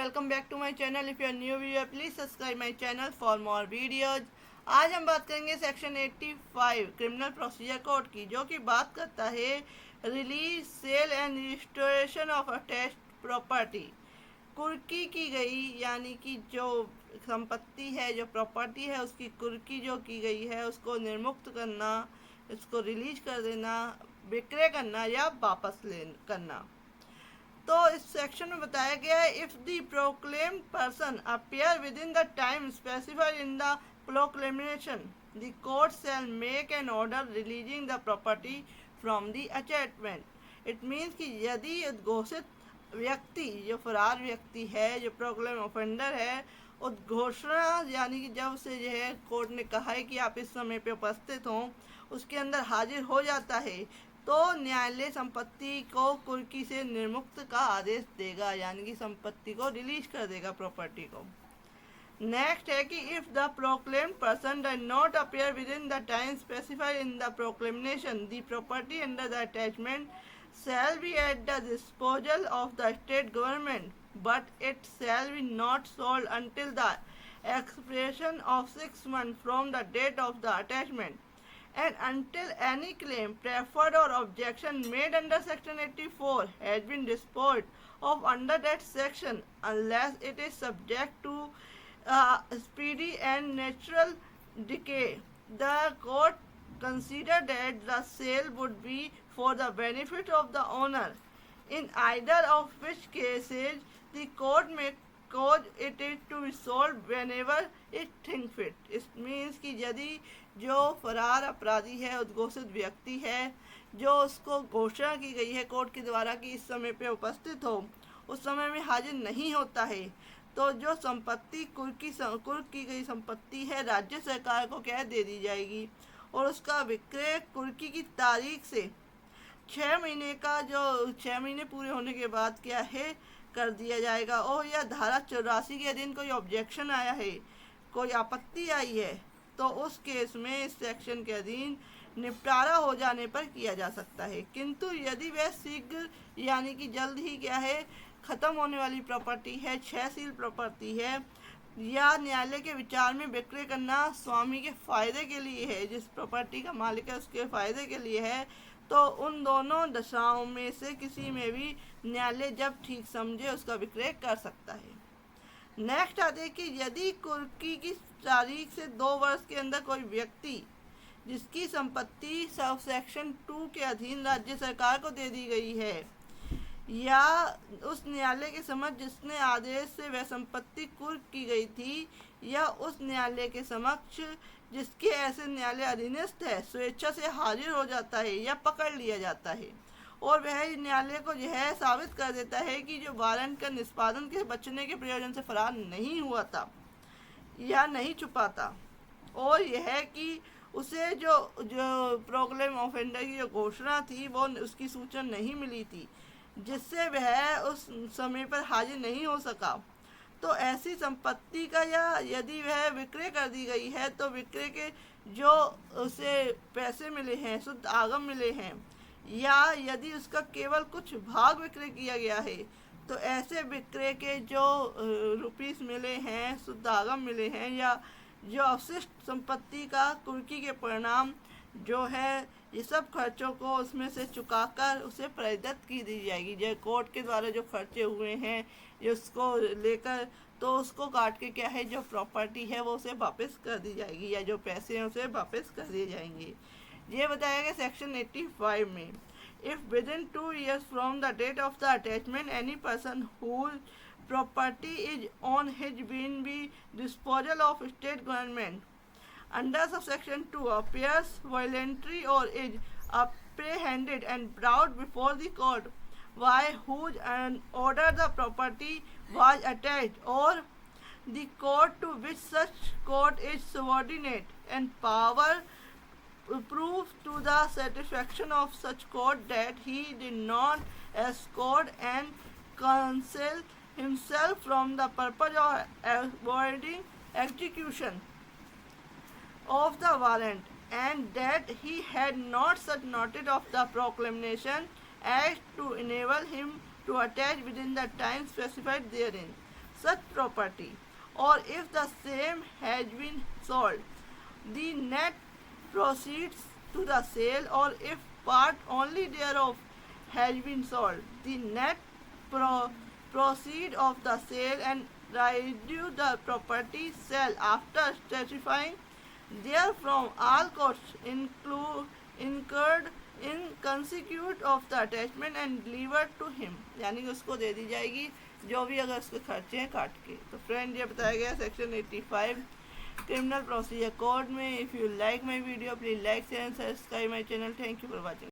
Welcome back to my channel. If you are new viewer please subscribe my channel for more videos. आज हम बात करेंगे section 85 criminal procedure code की, जो कि बात करता है release, sale and restoration of attached property. कुर्की की गई यानी कि जो संपत्ति है, जो प्रॉपर्टी है, उसकी कुर्की जो की गई है उसको निर्मुक्त करना, उसको रिलीज कर देना, विक्रय करना या वापस ले करना। तो इस सेक्शन में बताया गया है, if the proclaimed person appear with in the time specified in the proclamation the court shell make an order releasing the property from the attachment. It means कि यदि उद्घोषित व्यक्ति, जो फरार व्यक्ति है, जो प्रोक्लेम ऑफेंडर है, उद्घोषणा यानी कि जब से जो है कोर्ट ने कहा है कि आप इस समय पे उपस्थित हों, उसके अंदर हाजिर हो जाता है, तो न्यायालय संपत्ति को कुर्की से निर्मुक्त का आदेश देगा, यानी कि संपत्ति को रिलीज कर देगा, प्रॉपर्टी को। नेक्स्ट है कि if the proclaimed person does not appear with in the time specified in the proclamation the property under the attachment shall be at the disposal of the state government, but it shall be not sold until the expiration of 6 months from the date of the attachment, and until any claim, preferred or objection made under section 84 has been disposed of under that section, unless it is subject to speedy and natural decay. The court considered that the sale would be for the benefit of the owner, in either of which cases the court may cause it to be sold whenever it think fit. It means कि यदि जो फरार अपराधी है, उद्घोषित व्यक्ति है, जो उसको घोषणा की गई है कोर्ट के द्वारा कि इस समय पे उपस्थित हो, उस समय में हाजिर नहीं होता है, तो जो संपत्ति कुर्क की गई संपत्ति है, राज्य सरकार को क्या दे दी जाएगी, और उसका विक्रय कुर्की की तारीख से 6 महीने का, जो 6 महीने पूरे होने के बाद क्या है कर दिया जाएगा। और या धारा 84 के अधीन कोई ऑब्जेक्शन आया है, कोई आपत्ति आई है, तो उस केस में इस सेक्शन के अधीन निपटारा हो जाने पर किया जा सकता है। किंतु यदि वह शीघ्र यानी कि जल्द ही क्या है ख़त्म होने वाली प्रॉपर्टी है, क्षयशील प्रॉपर्टी है, या न्यायालय के विचार में विक्रय करना स्वामी के फायदे के लिए है, जिस प्रॉपर्टी का मालिक है उसके फायदे के लिए है, तो उन दोनों दशाओं में से किसी में भी न्यायालय जब ठीक समझे उसका विक्रय कर सकता है। नेक्स्ट आते हैं कि यदि कुर्की की तारीख से 2 वर्ष के अंदर कोई व्यक्ति जिसकी संपत्ति सब सेक्शन 2 के अधीन राज्य सरकार को दे दी गई है, या उस न्यायालय के समक्ष जिसने आदेश से वह संपत्ति कुर्क की गई थी, या उस न्यायालय के समक्ष जिसके ऐसे न्यायालय अधीनस्थ है, स्वेच्छा से हाजिर हो जाता है या पकड़ लिया जाता है, और वह न्यायालय को यह साबित कर देता है कि जो वारंट का निष्पादन के बचने के प्रयोजन से फरार नहीं हुआ था या नहीं छुपा था, और यह कि उसे जो प्रोक्लेम ऑफेंडर की जो घोषणा थी वो उसकी सूचना नहीं मिली थी, जिससे वह उस समय पर हाजिर नहीं हो सका, तो ऐसी संपत्ति का, या यदि वह विक्रय कर दी गई है, तो विक्रय के जो उसे पैसे मिले हैं, शुद्ध आगम मिले हैं, या यदि उसका केवल कुछ भाग विक्रय किया गया है, तो ऐसे विक्रय के जो रुपीस मिले हैं, शुद्ध आगम मिले हैं, या जो अवशिष्ट संपत्ति का कुर्की के परिणाम जो है, ये सब खर्चों को उसमें से चुकाकर उसे प्रदत्त की दी जाएगी। जो कोर्ट के द्वारा जो खर्चे हुए हैं उसको लेकर, तो उसको काट के क्या है जो प्रॉपर्टी है वो उसे वापस कर दी जाएगी, या जो पैसे हैं उसे वापस कर दिए जाएंगे। ये बताया गया सेक्शन 85 में, if within 2 years from the date of the attachment any person whose property is on his being be disposal of state government under subsection 2 appears voluntary or is apprehended and brought before the court by whose order the property was attached, or the court to which such court is subordinate, and power prove to the satisfaction of such court that he did not escort and conceal himself from the purpose of avoiding execution of the warrant, and that he had not such notice of the proclamation as to enable him to attach within the time specified therein. such property, or if the same has been sold, the net proceeds to the sale, or if part only thereof has been sold, the net proceed of the sale, and reduce the property sale after specifying therefrom all costs incurred in consecutive of the attachment and delivered to him, यानी कि उसको दे दी जाएगी जो भी अगर उसके खर्चे हैं काट के। तो फ्रेंड ये बताया गया सेक्शन 85 क्रिमिनल प्रोसीजर कोड में। If you like my video please like share and subscribe my channel. Thank you for watching.